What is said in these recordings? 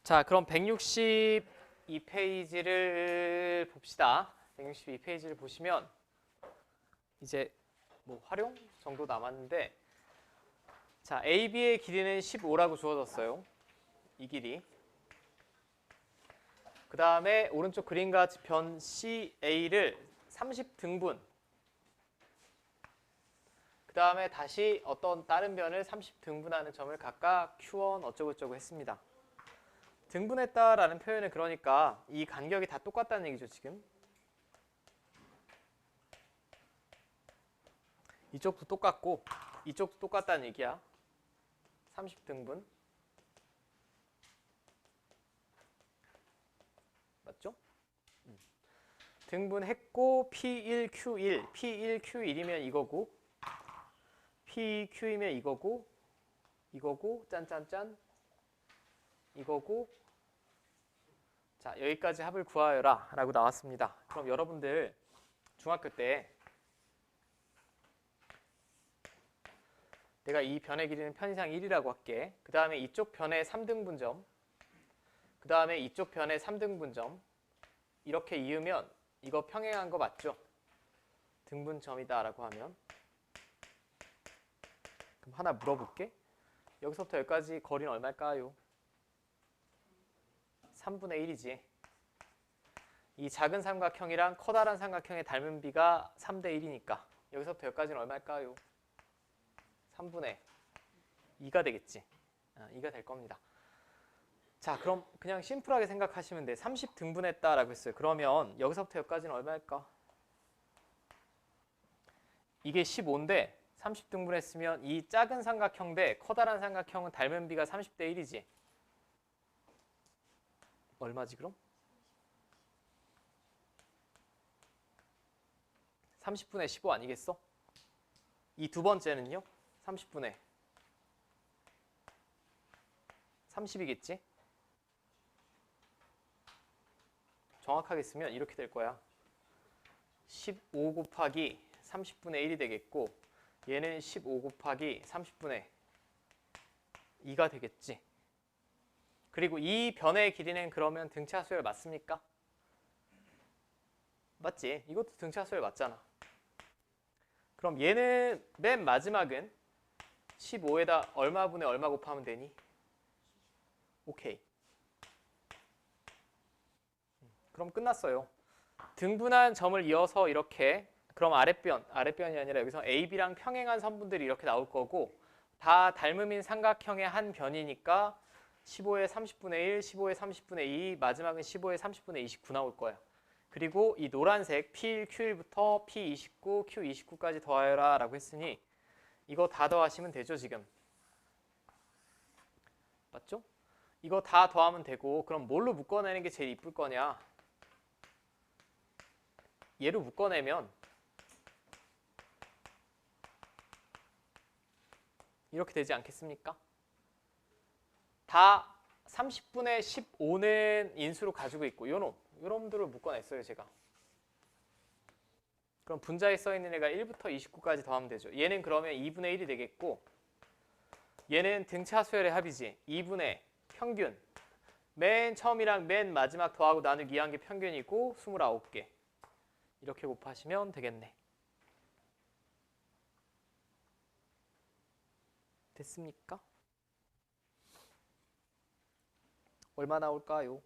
자, 그럼 162페이지를 봅시다. 162페이지를 보시면 이제 뭐 활용 정도 남았는데, 자, AB의 길이는 15라고 주어졌어요. 이 길이. 그 다음에 오른쪽 그림과 같이 변 CA를 30등분. 그 다음에 다시 어떤 다른 변을 30등분하는 점을 각각 Q1 어쩌고저쩌고 했습니다. 등분했다라는 표현은 그러니까 이 간격이 다 똑같다는 얘기죠, 지금. 이쪽도 똑같고 이쪽도 똑같다는 얘기야. 30등분. 맞죠? 등분했고 P1, Q1, P1, Q1이면 이거고 PQ이면 이거고 이거고 짠짠짠 이거고. 자, 여기까지 합을 구하여라 라고 나왔습니다. 그럼 여러분들 중학교 때 내가 이 변의 길이는 편이상 1이라고 할게. 그 다음에 이쪽 변의 3등분점, 그 다음에 이쪽 변의 3등분점 이렇게 이으면 이거 평행한 거 맞죠? 등분점이다 라고 하면. 그럼 하나 물어볼게. 여기서부터 여기까지 거리는 얼마일까요? 3분의 1이지. 이 작은 삼각형이랑 커다란 삼각형의 닮은 비가 3대 1이니까 여기서부터 여기까지는 얼마일까요? 3분의 2가 되겠지. 2가 될 겁니다. 자, 그럼 그냥 심플하게 생각하시면 돼. 30등분했다라고 했어요. 그러면 여기서부터 여기까지는 얼마일까? 이게 15인데 30등분했으면 이 작은 삼각형 대 커다란 삼각형은 닮은 비가 30대 1이지. 얼마지 그럼? 30분의 15 아니겠어? 이 두 번째는요? 30분의 30이겠지? 정확하게 쓰면 이렇게 될 거야. 15 곱하기 30분의 1이 되겠고 얘는 15 곱하기 30분의 2가 되겠지. 그리고 이 변의 길이는 그러면 등차 수열 맞습니까? 맞지? 이것도 등차 수열 맞잖아. 그럼 얘는 맨 마지막은 15에다 얼마분의 얼마 곱하면 되니? 오케이. 그럼 끝났어요. 등분한 점을 이어서 이렇게, 그럼 아랫변이 아니라 여기서 AB랑 평행한 선분들이 이렇게 나올 거고 다 닮음인 삼각형의 한 변이니까 15의 30분의 1, 15의 30분의 2, 마지막은 15의 30분의 29 나올 거야. 그리고 이 노란색 P1, Q1부터 P29, Q29까지 더하여라 라고 했으니 이거 다 더하시면 되죠, 지금. 맞죠? 이거 다 더하면 되고, 그럼 뭘로 묶어내는 게 제일 이쁠 거냐? 얘로 묶어내면 이렇게 되지 않겠습니까? 다 30분의 15는 인수로 가지고 있고 요놈들을 묶어냈어요, 제가. 그럼 분자에 써있는 애가 1부터 29까지 더하면 되죠. 얘는 그러면 2분의 1이 되겠고 얘는 등차 수열의 합이지. 2분의 평균. 맨 처음이랑 맨 마지막 더하고 나누기 2한 게 평균이고 29개. 이렇게 곱하시면 되겠네. 됐습니까? 얼마 나올까요?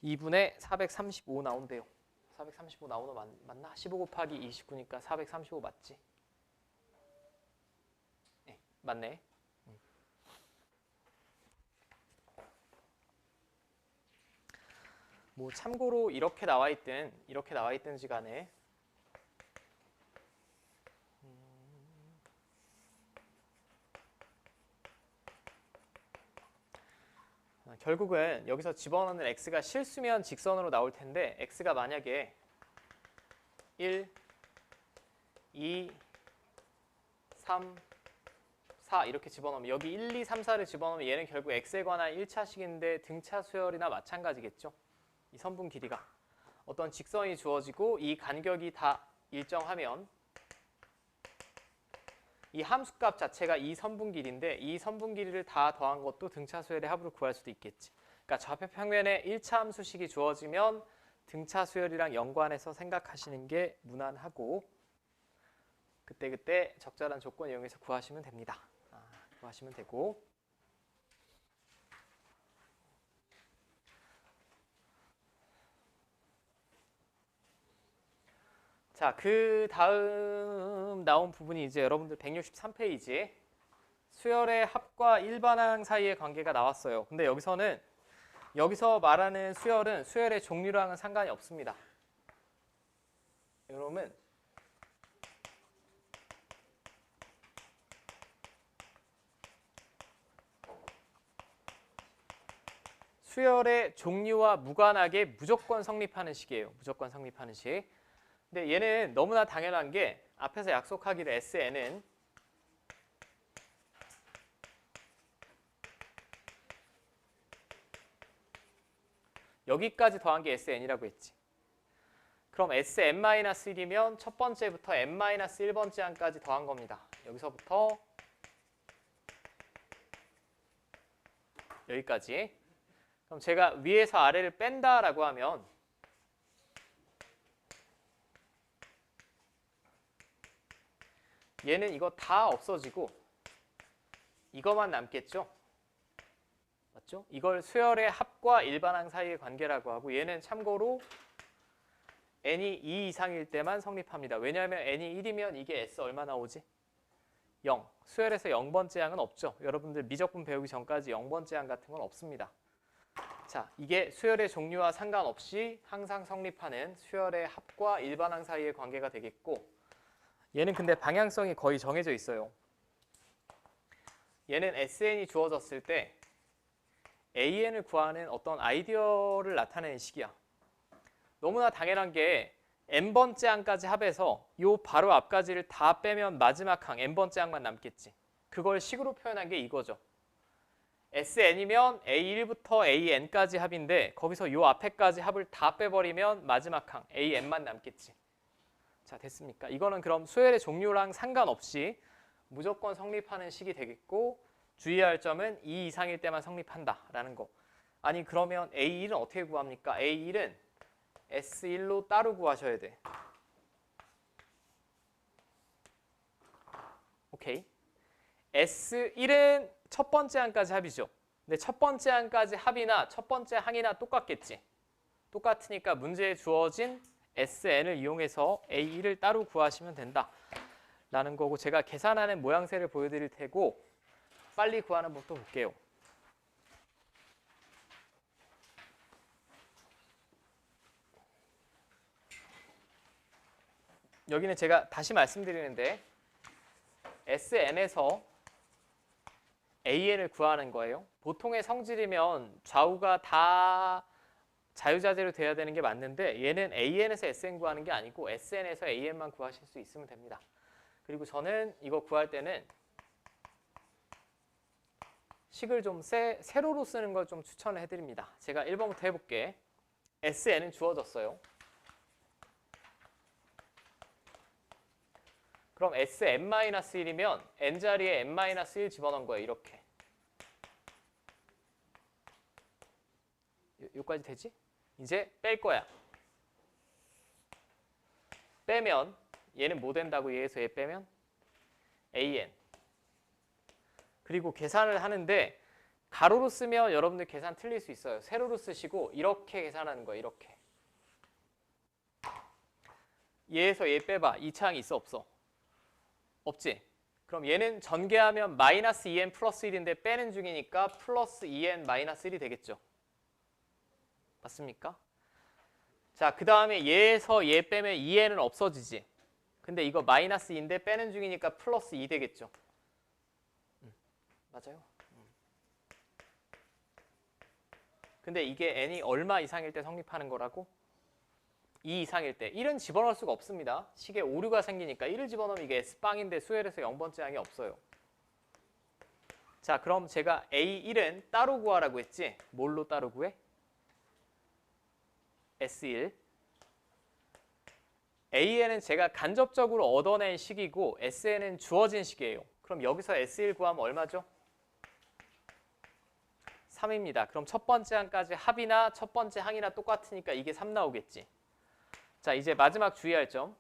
(2분의 435) 나온대요. 435 나오는 거 맞나? 15 곱하기 29니까 435 맞지? 네, 맞네. 뭐 참고로 이렇게 나와 있든지 간에 결국은 여기서 집어넣는 x가 실수면 직선으로 나올 텐데 x가 만약에 1, 2, 3, 4 이렇게 집어넣으면 여기 1, 2, 3, 4를 집어넣으면 얘는 결국 x에 관한 1차식인데 등차 수열이나 마찬가지겠죠. 이 선분 길이가 어떤 직선이 주어지고 이 간격이 다 일정하면 이 함수값 자체가 이 선분 길이인데 이 선분 길이를 다 더한 것도 등차 수열의 합으로 구할 수도 있겠지. 그러니까 좌표 평면에 1차 함수식이 주어지면 등차 수열이랑 연관해서 생각하시는 게 무난하고 그때그때 적절한 조건 이용해서 구하시면 됩니다. 구하시면 되고 자, 그 다음 나온 부분이 이제 여러분들 163페이지 수열의 합과 일반항 사이의 관계가 나왔어요. 근데 여기서 말하는 수열은 수열의 종류랑은 상관이 없습니다. 여러분 수열의 종류와 무관하게 무조건 성립하는 식이에요. 무조건 성립하는 식. 근데 얘는 너무나 당연한 게 앞에서 약속하기로 SN은 여기까지 더한 게 SN이라고 했지. 그럼 SN-1이면 첫 번째부터 N-1번째 항까지 더한 겁니다. 여기서부터 여기까지. 그럼 제가 위에서 아래를 뺀다라고 하면 얘는 이거 다 없어지고 이거만 남겠죠? 맞죠? 이걸 수열의 합과 일반항 사이의 관계라고 하고 얘는 참고로 n이 2 이상일 때만 성립합니다. 왜냐하면 n이 1이면 이게 s 얼마 나오지? 0. 수열에서 0번째 항은 없죠. 여러분들 미적분 배우기 전까지 0번째 항 같은 건 없습니다. 자, 이게 수열의 종류와 상관없이 항상 성립하는 수열의 합과 일반항 사이의 관계가 되겠고 얘는 근데 방향성이 거의 정해져 있어요. 얘는 SN이 주어졌을 때 AN을 구하는 어떤 아이디어를 나타내는 식이야. 너무나 당연한 게 n번째 항까지 합해서 요 바로 앞까지를 다 빼면 마지막 항 n번째 항만 남겠지. 그걸 식으로 표현한 게 이거죠. SN이면 A1부터 AN까지 합인데 거기서 요 앞에까지 합을 다 빼버리면 마지막 항 AN만 남겠지. 자, 됐습니까? 이거는 그럼 수열의 종류랑 상관없이 무조건 성립하는 식이 되겠고 주의할 점은 2 이상일 때만 성립한다라는 거. 아니 그러면 A1은 어떻게 구합니까? A1은 S1로 따로 구하셔야 돼. 오케이. S1은 첫 번째 항까지 합이죠. 근데 첫 번째 항까지 합이나 첫 번째 항이나 똑같겠지. 똑같으니까 문제에 주어진 SN을 이용해서 A1을 따로 구하시면 된다라는 거고 제가 계산하는 모양새를 보여드릴 테고 빨리 구하는 법도 볼게요. 여기는 제가 다시 말씀드리는데 SN에서 AN을 구하는 거예요. 보통의 성질이면 좌우가 다 자유자재로 돼야 되는 게 맞는데 얘는 AN에서 SN 구하는 게 아니고 SN에서 AN만 구하실 수 있으면 됩니다. 그리고 저는 이거 구할 때는 식을 좀 세로로 쓰는 걸 좀 추천을 해드립니다. 제가 1번부터 해볼게. SN은 주어졌어요. 그럼 Sn-1이면 n자리에 n-1 집어넣은 거예요. 이렇게. 여기까지 되지? 이제 뺄 거야. 빼면 얘는 뭐 된다고 얘에서 얘 빼면? an. 그리고 계산을 하는데 가로로 쓰면 여러분들 계산 틀릴 수 있어요. 세로로 쓰시고 이렇게 계산하는 거예요. 이렇게. 얘에서 얘 빼봐. 2차항이 있어 없어? 없지? 그럼 얘는 전개하면 마이너스 2n 플러스 1인데 빼는 중이니까 플러스 2n 마이너스 1이 되겠죠. 맞습니까? 자, 그 다음에 얘에서 얘 빼면 2n은 없어지지. 근데 이거 마이너스 2인데 빼는 중이니까 플러스 2 되겠죠. 맞아요. 근데 이게 n이 얼마 이상일 때 성립하는 거라고? 2 이상일 때. 1은 집어넣을 수가 없습니다. 식에 오류가 생기니까 1을 집어넣으면 이게 S빵인데 수열에서 0번째 항이 없어요. 자, 그럼 제가 A1은 따로 구하라고 했지? 뭘로 따로 구해? S1. AN은 제가 간접적으로 얻어낸 식이고 SN은 주어진 식이에요. 그럼 여기서 S1 구하면 얼마죠? 3입니다. 그럼 첫 번째 항까지 합이나 첫 번째 항이나 똑같으니까 이게 3 나오겠지. 자, 이제 마지막 주의할 점.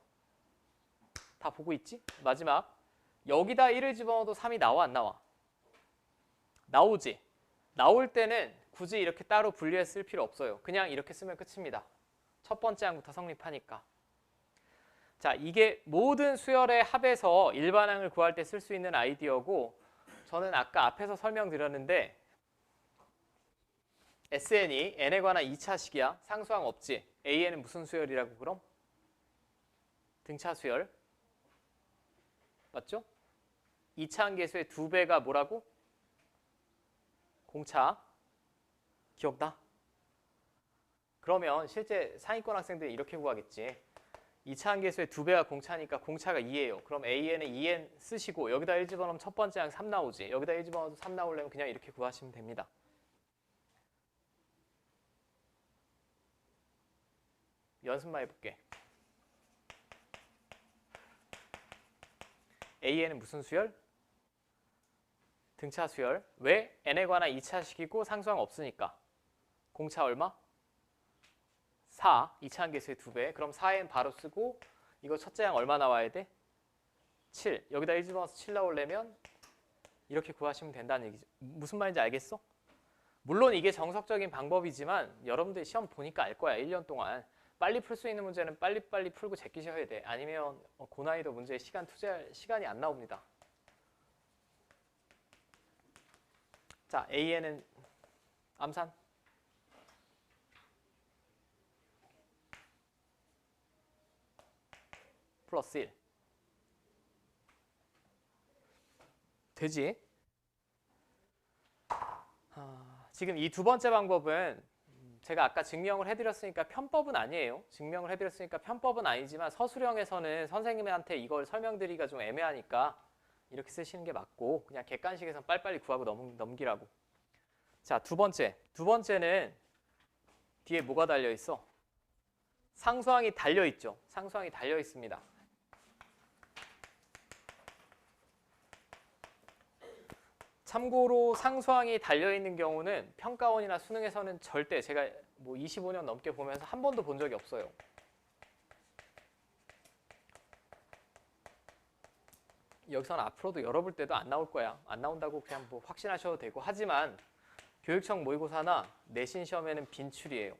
다 보고 있지? 마지막. 여기다 1을 집어넣어도 3이 나와 안 나와? 나오지. 나올 때는 굳이 이렇게 따로 분리해 쓸 필요 없어요. 그냥 이렇게 쓰면 끝입니다. 첫 번째 항부터 성립하니까. 자, 이게 모든 수열의 합에서 일반항을 구할 때 쓸 수 있는 아이디어고 저는 아까 앞에서 설명드렸는데 SN이 n에 관한 2차식이야. 상수항 없지. AN은 무슨 수열이라고 그럼? 등차 수열. 맞죠? 2차 항계수의 2배가 뭐라고? 공차. 기억나? 그러면 실제 상위권 학생들이 이렇게 구하겠지. 2차 항계수의 2배가 공차니까 공차가 2예요. 그럼 AN은 2N 쓰시고 여기다 1 집어넣으면 첫 번째 항 3 나오지. 여기다 1 집어넣어도 3 나오려면 그냥 이렇게 구하시면 됩니다. 연습만 해볼게. AN은 무슨 수열? 등차 수열. 왜? n에 관한 2차식이고 상수항 없으니까. 공차 얼마? 4. 2차 항계수의 2배. 그럼 4n 바로 쓰고 이거 첫째 항 얼마 나와야 돼? 7. 여기다 1 집어넣어서 7 나오려면 이렇게 구하시면 된다는 얘기죠. 무슨 말인지 알겠어? 물론 이게 정석적인 방법이지만 여러분들 시험 보니까 알 거야. 1년 동안. 빨리 풀 수 있는 문제는 빨리빨리 풀고 제끼셔야 돼. 아니면 고난이도 문제에 시간 투자할 시간이 안 나옵니다. 자, AN은 암산. 플러스 1. 되지? 지금 이 두 번째 방법은 제가 아까 증명을 해드렸으니까 편법은 아니에요. 증명을 해드렸으니까 편법은 아니지만 서술형에서는 선생님한테 이걸 설명드리기가 좀 애매하니까 이렇게 쓰시는 게 맞고 그냥 객관식에서는 빨리빨리 구하고 넘기라고. 자, 두 번째. 두 번째는 뒤에 뭐가 달려있어? 상수항이 달려있죠. 상수항이 달려있습니다. 참고로 상수항이 달려있는 경우는 평가원이나 수능에서는 절대 제가 뭐 25년 넘게 보면서 한 번도 본 적이 없어요. 여기서는 앞으로도 열어볼 때도 안 나올 거야. 안 나온다고 그냥 뭐 확신하셔도 되고. 하지만 교육청 모의고사나 내신 시험에는 빈출이에요.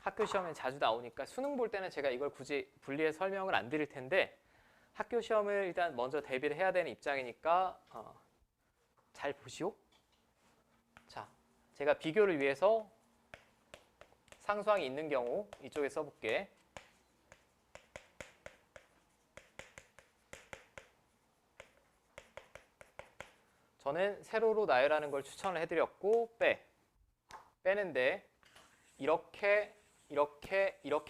학교 시험에 자주 나오니까 수능 볼 때는 제가 이걸 굳이 분리해 설명을 안 드릴 텐데 학교 시험을 일단 먼저 대비를 해야 되는 입장이니까 잘 보시오. 자, 제가 비교를 위해서 상수항이 있는 경우 이쪽에 써볼게. 저는 세로로 나열하는 걸 추천을 해드렸고 빼는데 이렇게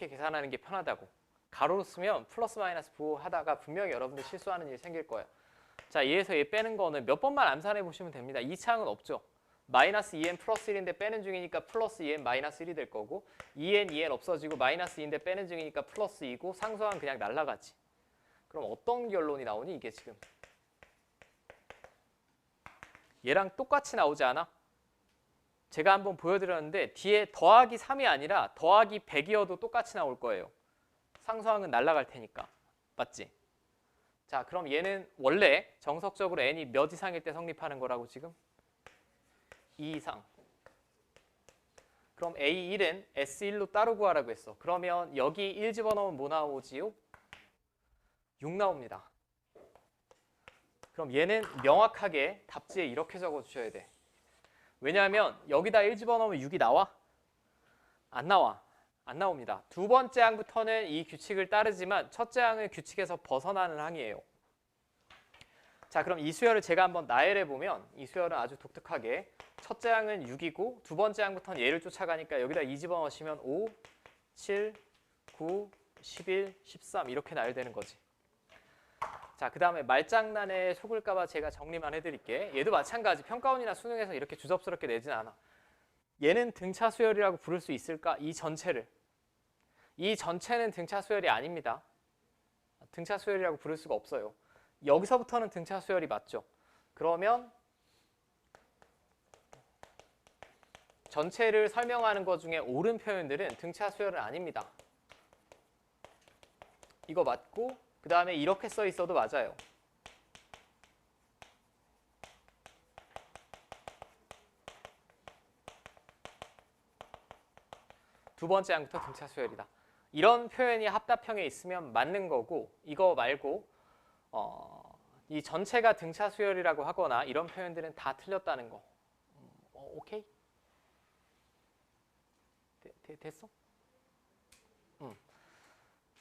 계산하는 게 편하다고. 가로로 쓰면 플러스 마이너스 부호하다가 분명히 여러분들 실수하는 일이 생길 거예요. 자, 얘에서 얘 빼는 거는 몇 번만 암산해 보시면 됩니다. 2차항은 없죠. 마이너스 2n 플러스 1인데 빼는 중이니까 플러스 2n 마이너스 1이 될 거고 2n 없어지고 마이너스 2인데 빼는 중이니까 플러스 2고 상수항은 그냥 날라가지. 그럼 어떤 결론이 나오니 이게 지금? 얘랑 똑같이 나오지 않아? 제가 한번 보여드렸는데 뒤에 더하기 3이 아니라 더하기 100이어도 똑같이 나올 거예요. 상수항은 날아갈 테니까. 맞지? 자, 그럼 얘는 원래 정석적으로 n이 몇 이상일 때 성립하는 거라고 지금? 2 이상. 그럼 A1은 S1로 따로 구하라고 했어. 그러면 여기 1 집어넣으면 뭐 나오지요? 6 나옵니다. 그럼 얘는 명확하게 답지에 이렇게 적어주셔야 돼. 왜냐하면 여기다 1 집어넣으면 6이 나와? 안 나와. 안 나옵니다. 두 번째 항부터는 이 규칙을 따르지만 첫째 항은 규칙에서 벗어나는 항이에요. 자, 그럼 이 수열을 제가 한번 나열해 보면 이 수열은 아주 독특하게 첫째 항은 6이고 두 번째 항부터는 얘를 쫓아가니까 여기다 2 집어넣으시면 5, 7, 9, 11, 13 이렇게 나열되는 거지. 자, 그 다음에 말장난에 속을까 봐 제가 정리만 해드릴게. 얘도 마찬가지. 평가원이나 수능에서 이렇게 주접스럽게 내진 않아. 얘는 등차 수열이라고 부를 수 있을까? 이 전체를. 이 전체는 등차 수열이 아닙니다. 등차 수열이라고 부를 수가 없어요. 여기서부터는 등차 수열이 맞죠. 그러면 전체를 설명하는 것 중에 옳은 표현들은 등차 수열은 아닙니다. 이거 맞고 그 다음에 이렇게 써 있어도 맞아요. 두 번째 항부터 등차 수열이다. 이런 표현이 합답형에 있으면 맞는 거고, 이거 말고 이 전체가 등차 수열이라고 하거나 이런 표현들은 다 틀렸다는 거. 오케이? 됐어?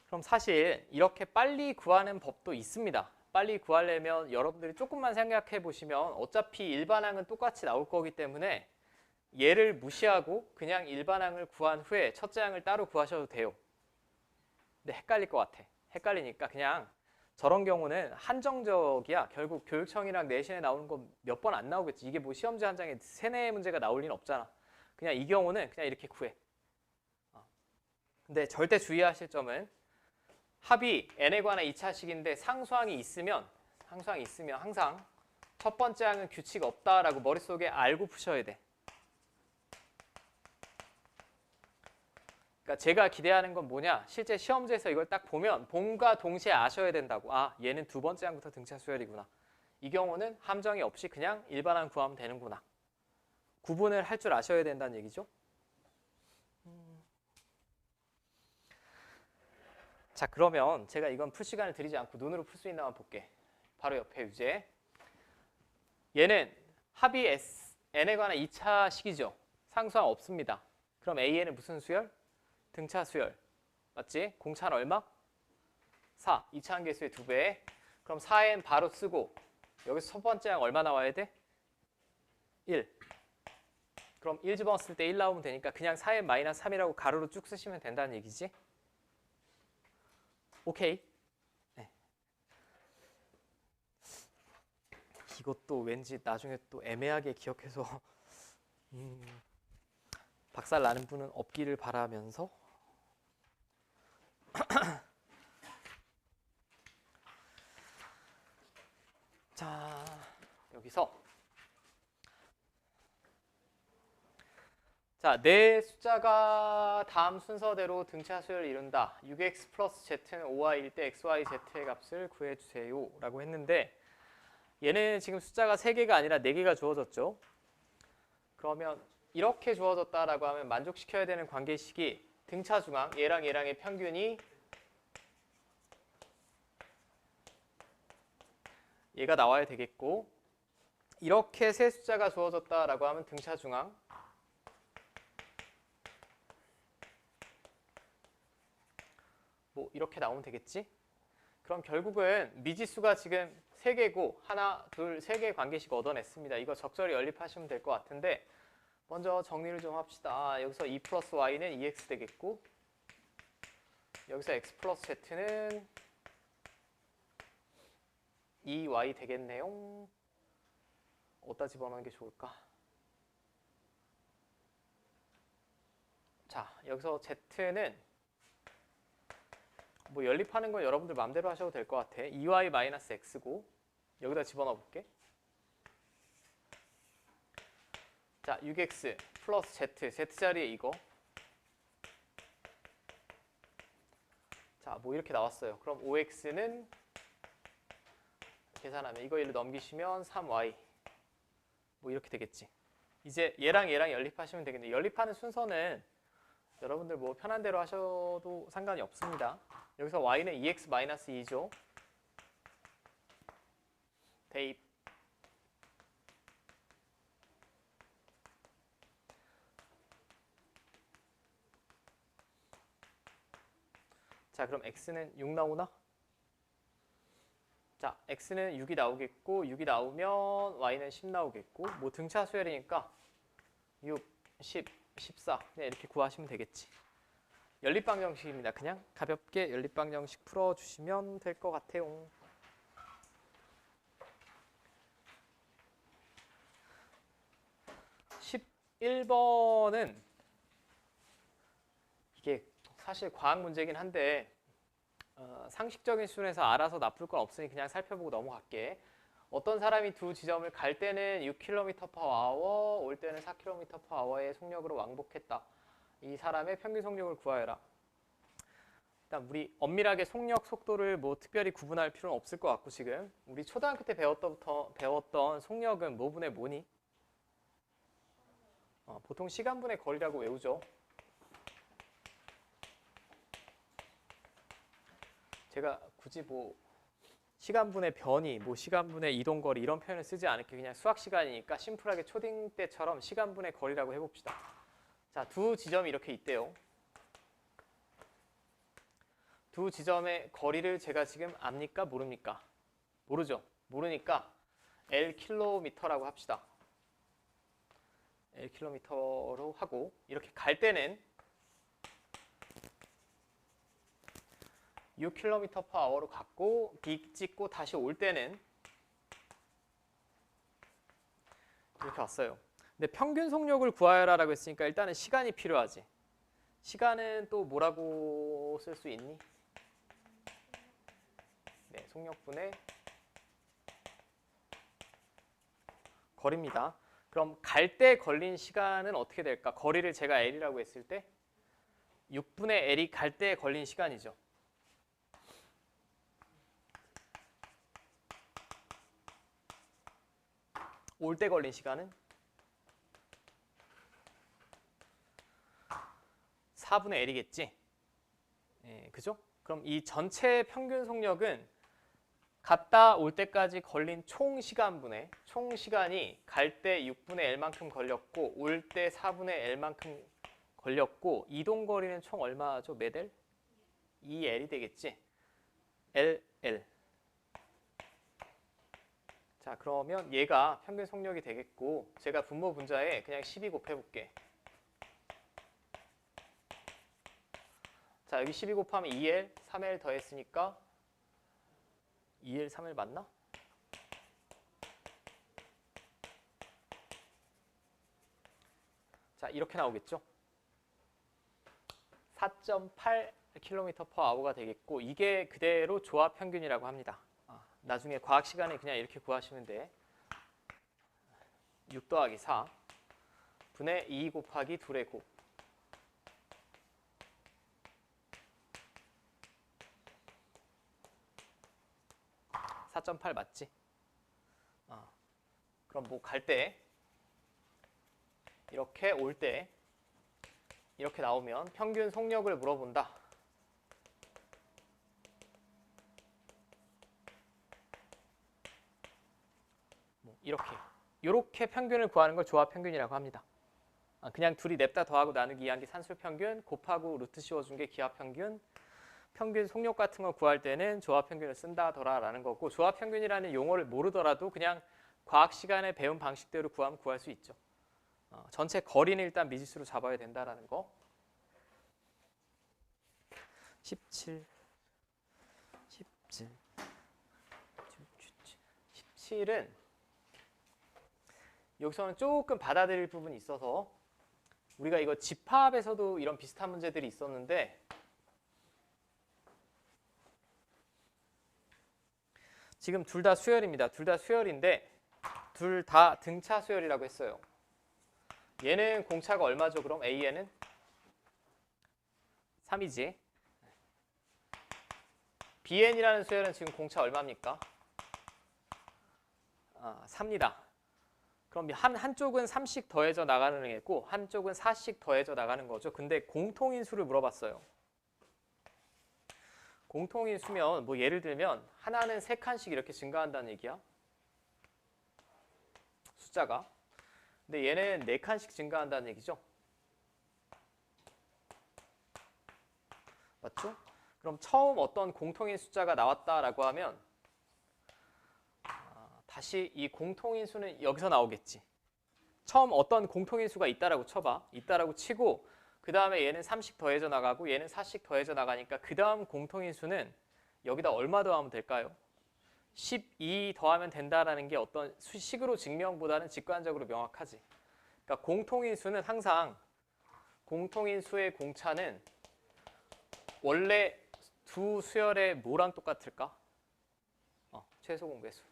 그럼 사실 이렇게 빨리 구하는 법도 있습니다. 빨리 구하려면 여러분들이 조금만 생각해 보시면 어차피 일반항은 똑같이 나올 거기 때문에 얘를 무시하고 그냥 일반항을 구한 후에 첫째 항을 따로 구하셔도 돼요. 근데 헷갈릴 것 같아. 헷갈리니까 그냥 저런 경우는 한정적이야. 결국 교육청이랑 내신에 나오는 거 몇 번 안 나오겠지. 이게 뭐 시험지 한 장에 3-4 문제가 나올 리는 없잖아. 그냥 이 경우는 그냥 이렇게 구해. 근데 절대 주의하실 점은 합이 n에 관한 2차식인데 상수항이 있으면 항상 첫 번째 항은 규칙 없다라고 머릿속에 알고 푸셔야 돼. 그러니까 제가 기대하는 건 뭐냐? 실제 시험지에서 이걸 딱 보면 봄과 동시에 아셔야 된다고. 아, 얘는 두 번째 항부터 등차 수열이구나. 이 경우는 함정이 없이 그냥 일반항 구하면 되는구나. 구분을 할 줄 아셔야 된다는 얘기죠. 자, 그러면 제가 이건 풀 시간을 드리지 않고 눈으로 풀 수 있나만 볼게. 바로 옆에 유제. 얘는 합이 n에 관한 2차 식이죠. 상수항 없습니다. 그럼 AN은 무슨 수열? 등차 수열. 맞지? 공차는 얼마? 4. 2차 한계수의 2배. 그럼 4n 바로 쓰고 여기서 첫 번째 항 얼마 나와야 돼? 1. 그럼 1 집어넣었을 때 1 나오면 되니까 그냥 4n-3이라고 가로로 쭉 쓰시면 된다는 얘기지. 오케이. 네. 이것도 왠지 나중에 또 애매하게 기억해서 박살 나는 분은 없기를 바라면서 자, 여기서 자, 내 숫자가 다음 순서대로 등차 수열을 이룬다. 6x 플러스 z는 5y일 때 xy, z의 값을 구해주세요 라고 했는데 얘는 지금 숫자가 3개가 아니라 4개가 주어졌죠. 그러면 이렇게 주어졌다라고 하면 만족시켜야 되는 관계식이 등차 중앙, 얘랑 얘랑의 평균이 얘가 나와야 되겠고, 이렇게 세 숫자가 주어졌다라고 하면 등차 중앙, 뭐 이렇게 나오면 되겠지? 그럼 결국은 미지수가 지금 3개고 하나, 둘, 3개 관계식 얻어냈습니다. 이거 적절히 연립하시면 될 것 같은데 먼저 정리를 좀 합시다. 여기서 2 플러스 y는 2x 되겠고 여기서 x 플러스 z는 2y 되겠네요. 어디다 집어넣는 게 좋을까? 자, 여기서 z는 뭐 연립하는 건 여러분들 마음대로 하셔도 될 것 같아. 2y-x고 여기다 집어넣어 볼게. 자, 6x 플러스 z, z자리에 이거. 자, 뭐 이렇게 나왔어요. 그럼 5x는 계산하면 이거 일로 넘기시면 3y 뭐 이렇게 되겠지. 이제 얘랑 얘랑 연립하시면 되겠네. 연립하는 순서는 여러분들 뭐 편한 대로 하셔도 상관이 없습니다. 여기서 y는 2x-2죠. 대입. 자, 그럼 x는 6 나오나? 자, x는 6이 나오겠고 6이 나오면 y는 10 나오겠고 뭐 등차 수열이니까 6, 10, 14 그냥 이렇게 구하시면 되겠지. 연립방정식입니다. 그냥 가볍게 연립방정식 풀어주시면 될 것 같아요. (11번은) 이게 사실 과학 문제긴 한데 상식적인 수준에서 알아서 나쁠 건 없으니 그냥 살펴보고 넘어갈게. 어떤 사람이 두 지점을 갈 때는 6km/h, 올 때는 4km/h의 속력으로 왕복했다. 이 사람의 평균 속력을 구하여라. 일단 우리 엄밀하게 속력, 속도를 뭐 특별히 구분할 필요는 없을 것 같고 지금 우리 초등학교 때 배웠던 속력은 뭐분의 뭐니? 보통 시간분의 거리라고 외우죠. 제가 굳이 뭐 시간분의 변이, 뭐 시간분의 이동거리 이런 표현을 쓰지 않을게. 그냥 수학 시간이니까 심플하게 초딩 때처럼 시간분의 거리라고 해봅시다. 자, 두 지점이 이렇게 있대요. 두 지점의 거리를 제가 지금 압니까? 모릅니까? 모르죠. 모르니까 L킬로미터라고 합시다. L킬로미터로 하고 이렇게 갈 때는 6km/h로 갔고 B 찍고 다시 올 때는 이렇게 왔어요. 근데 평균 속력을 구하여라라고 했으니까 일단은 시간이 필요하지. 시간은 또 뭐라고 쓸 수 있니? 네, 속력분의 거리입니다. 그럼 갈 때 걸린 시간은 어떻게 될까? 거리를 제가 L이라고 했을 때 6분의 L이 갈 때 걸린 시간이죠. 올 때 걸린 시간은 4분의 L이겠지. 예, 그죠? 그럼 이 전체 평균 속력은 갔다 올 때까지 걸린 총 시간분의 총 시간이 갈 때 6분의 L만큼 걸렸고 올 때 4분의 L만큼 걸렸고 이동 거리는 총 얼마죠? 몇 L? 2L이 되겠지. LL. 자, 그러면 얘가 평균 속력이 되겠고 제가 분모 분자에 그냥 12 곱해볼게. 자, 여기 12 곱하면 2L, 3L 더했으니까 2L, 3L 맞나? 자, 이렇게 나오겠죠? 4.8km/h가 되겠고 이게 그대로 조합 평균이라고 합니다. 나중에 과학 시간에 그냥 이렇게 구하시면 돼. 6 더하기 4 분의 2 곱하기 2의 곱. 4.8 맞지? 그럼 뭐 갈 때 이렇게 올 때 이렇게 나오면 평균 속력을 물어본다. 이렇게 평균을 구하는 걸 조합 평균이라고 합니다. 그냥 둘이 냅다 더하고 나누기 2한 게 산술 평균, 곱하고 루트 씌워준 게 기하 평균, 평균 속력 같은 거 구할 때는 조합 평균을 쓴다더라라는 거고 조합 평균이라는 용어를 모르더라도 그냥 과학 시간에 배운 방식대로 구하면 구할 수 있죠. 전체 거리는 일단 미지수로 잡아야 된다라는 거. 17은 여기서는 조금 받아들일 부분이 있어서 우리가 이거 집합에서도 이런 비슷한 문제들이 있었는데 지금 둘 다 수열입니다. 둘 다 수열인데 둘 다 등차 수열이라고 했어요. 얘는 공차가 얼마죠? 그럼 A에는 3이지. BN이라는 수열은 지금 공차 얼마입니까? 3입니다. 그럼 한쪽은 3씩 더해져 나가는 애고 한쪽은 4씩 더해져 나가는 거죠. 근데 공통인수를 물어봤어요. 공통인수면 뭐 예를 들면 하나는 3칸씩 이렇게 증가한다는 얘기야. 숫자가. 근데 얘는 4칸씩 증가한다는 얘기죠. 맞죠? 그럼 처음 어떤 공통인 숫자가 나왔다라고 하면 다시 이 공통인수는 여기서 나오겠지. 처음 어떤 공통인수가 있다라고 쳐봐. 있다라고 치고 그 다음에 얘는 3씩 더해져 나가고 얘는 4씩 더해져 나가니까 그 다음 공통인수는 여기다 얼마 더하면 될까요? 12 더하면 된다라는 게 어떤 식으로 증명보다는 직관적으로 명확하지. 그러니까 공통인수는 항상 공통인수의 공차는 원래 두 수열의 뭐랑 똑같을까? 최소 공배수.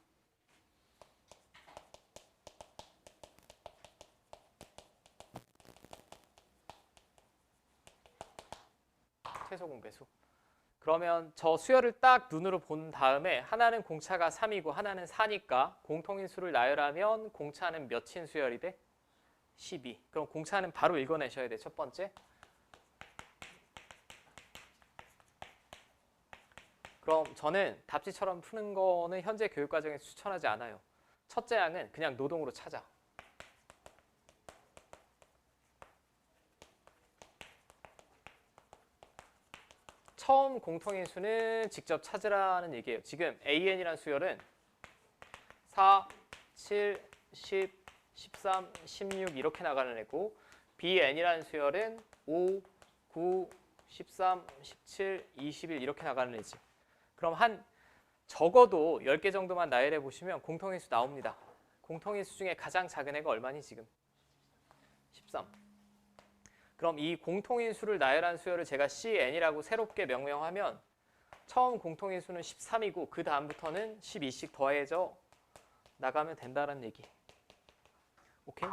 최소 공배수. 그러면 저 수열을 딱 눈으로 본 다음에 하나는 공차가 3이고 하나는 4니까 공통인수를 나열하면 공차는 몇인 수열이 돼? 12. 그럼 공차는 바로 읽어내셔야 돼. 첫 번째. 그럼 저는 답지처럼 푸는 거는 현재 교육과정에서 추천하지 않아요. 첫째 항은 그냥 노동으로 찾아. 처음 공통인수는 직접 찾으라는 얘기예요. 지금 AN이라는 수열은 4, 7, 10, 13, 16 이렇게 나가는 애고 BN이라는 수열은 5, 9, 13, 17, 21 이렇게 나가는 애지. 그럼 한 적어도 10개 정도만 나열해 보시면 공통인수 나옵니다. 공통인수 중에 가장 작은 애가 얼마니 지금? 13. 그럼 이 공통인수를 나열한 수열을 제가 CN이라고 새롭게 명명하면 처음 공통인수는 13이고 그 다음부터는 12씩 더해져 나가면 된다는 얘기. 오케이?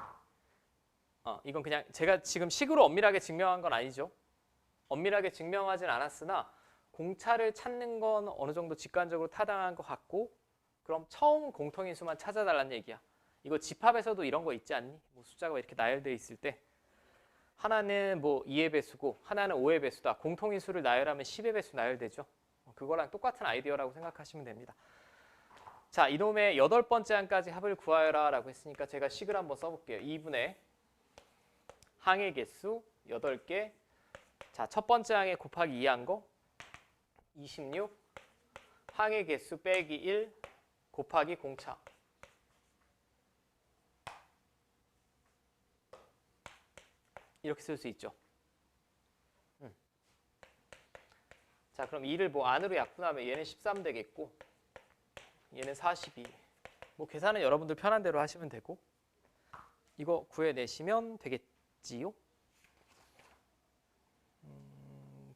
이건 그냥 제가 지금 식으로 엄밀하게 증명한 건 아니죠. 엄밀하게 증명하진 않았으나 공차를 찾는 건 어느 정도 직관적으로 타당한 것 같고 그럼 처음 공통인수만 찾아달라는 얘기야. 이거 집합에서도 이런 거 있지 않니? 뭐 숫자가 이렇게 나열되어 있을 때 하나는 뭐 2의 배수고 하나는 5의 배수다. 공통인수를 나열하면 10의 배수 나열되죠. 그거랑 똑같은 아이디어라고 생각하시면 됩니다. 자, 이놈의 8번째 항까지 합을 구하여라 라고 했으니까 제가 식을 한번 써볼게요. 2분의 항의 개수 8개. 자, 첫 번째 항에 곱하기 2한 거 26. 항의 개수 빼기 1 곱하기 공차. 이렇게 쓸 수 있죠. 자, 그럼 2를 뭐 안으로 약분하면 얘는 13 되겠고 얘는 42. 뭐 계산은 여러분들 편한 대로 하시면 되고 이거 구해내시면 되겠지요?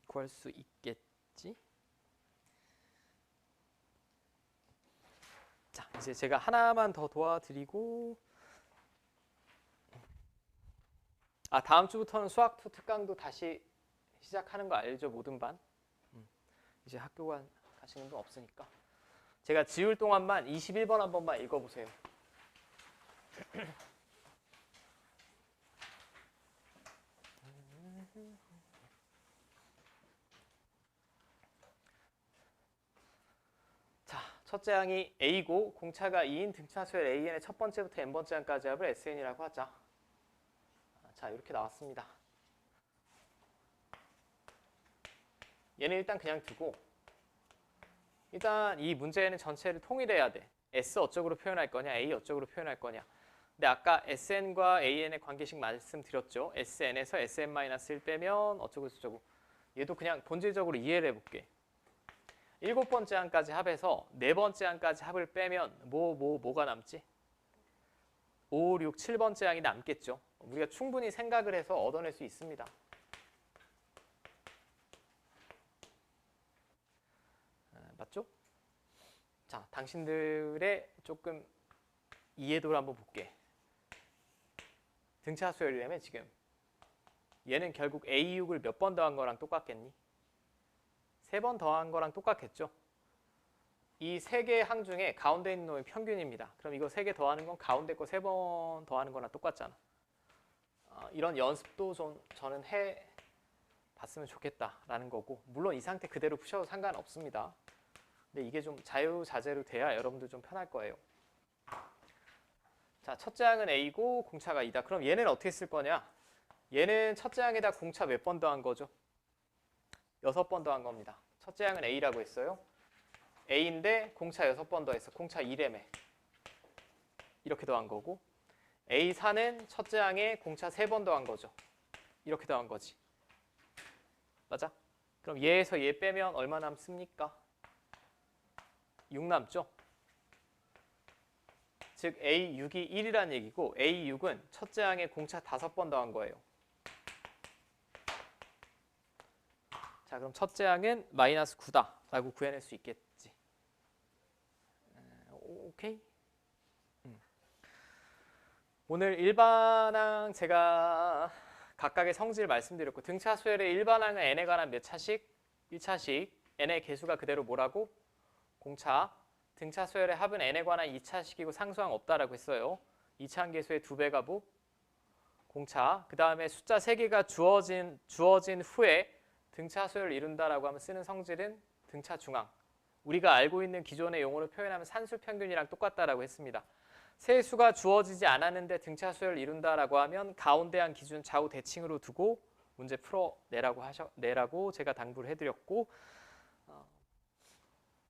구할 수 있겠지? 자, 이제 제가 하나만 더 도와드리고 다음 주부터는 수학2 특강도 다시 시작하는 거 알죠? 모든 반. 이제 학교 가시는 분 없으니까. 제가 지울 동안만 21번 한 번만 읽어보세요. 자, 첫째 항이 A고 공차가 2인 등차수열 AN의 첫 번째부터 n번째 항까지 합을 SN이라고 하자. 자, 이렇게 나왔습니다. 얘는 일단 그냥 두고 일단 이 문제는 전체를 통일해야 돼. S 어쩌고로 표현할 거냐, A 어쩌고로 표현할 거냐. 근데 아까 SN과 AN의 관계식 말씀드렸죠. SN에서 SN-1 빼면 어쩌고 저쩌고. 얘도 그냥 본질적으로 이해를 해볼게. 7번째 항까지 합해서 4번째 항까지 합을 빼면 뭐가 남지? 5, 6, 7번째 항이 남겠죠. 우리가 충분히 생각을 해서 얻어낼 수 있습니다. 맞죠? 자, 당신들의 조금 이해도를 한번 볼게. 등차 수열이라면 지금 얘는 결국 A6을 몇 번 더한 거랑 똑같겠니? 3번 더한 거랑 똑같겠죠? 이 3개의 항 중에 가운데 있는 놈이 평균입니다. 그럼 이거 3개 더하는 건 가운데 거 3번 더하는 거랑 똑같잖아. 이런 연습도 저는 해봤으면 좋겠다라는 거고 물론 이 상태 그대로 푸셔도 상관없습니다. 근데 이게 좀 자유자재로 돼야 여러분들 좀 편할 거예요. 자, 첫째 항은 A고 공차가 2다. 그럼 얘는 어떻게 쓸 거냐? 얘는 첫째 항에다 공차 몇 번 더한 거죠? 6번 더한 겁니다. 첫째 항은 A라고 했어요. A인데 공차 6번 더했어. 공차 2래매. 이렇게 더한 거고 A4는 첫째 항에 공차 3번 더한 거죠. 이렇게 더한 거지. 맞아? 그럼 얘에서 얘 빼면 얼마 남습니까? 6 남죠? 즉 A6이 1이라는 얘기고 A6은 첫째 항에 공차 5번 더한 거예요. 자, 그럼 첫째 항은 마이너스 9다 라고 구해낼 수 있겠지. 오케이. 오늘 일반항 제가 각각의 성질 말씀드렸고, 등차 수열의 일반항은 n에 관한 몇 차식? 1차식. n의 개수가 그대로 뭐라고? 공차. 등차 수열의 합은 n에 관한 2차식이고 상수항 없다라고 했어요. 2차항 개수의 2배가 뭐? 공차. 그 다음에 숫자 3개가 주어진 후에 등차 수열을 이룬다라고 하면 쓰는 성질은 등차 중항. 우리가 알고 있는 기존의 용어로 표현하면 산술 평균이랑 똑같다라고 했습니다. 세 수가 주어지지 않았는데 등차 수열을 이룬다라고 하면 가운데 한 기준 좌우 대칭으로 두고 문제 풀어내라고 제가 당부를 해드렸고,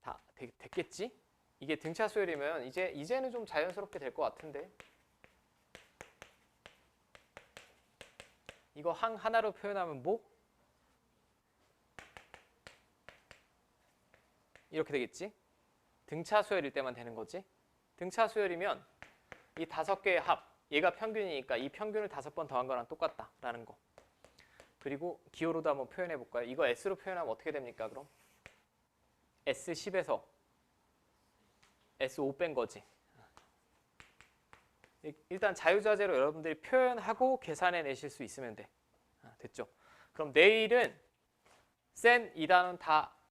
다 됐겠지? 이게 등차 수열이면 이제는 좀 자연스럽게 될 것 같은데. 이거 항 하나로 표현하면 뭐? 이렇게 되겠지? 등차 수열일 때만 되는 거지. 등차 수열이면 이 5개의 합, 얘가 평균이니까 이 평균을 5번 더한 거랑 똑같다라는 거. 그리고 기호로도 한번 표현해 볼까요? 이거 S로 표현하면 어떻게 됩니까? 그럼 S10에서 S5 뺀 거지. 일단 자유자재로 여러분들이 표현하고 계산해 내실 수 있으면 돼. 됐죠? 그럼 내일은 센 2단원 다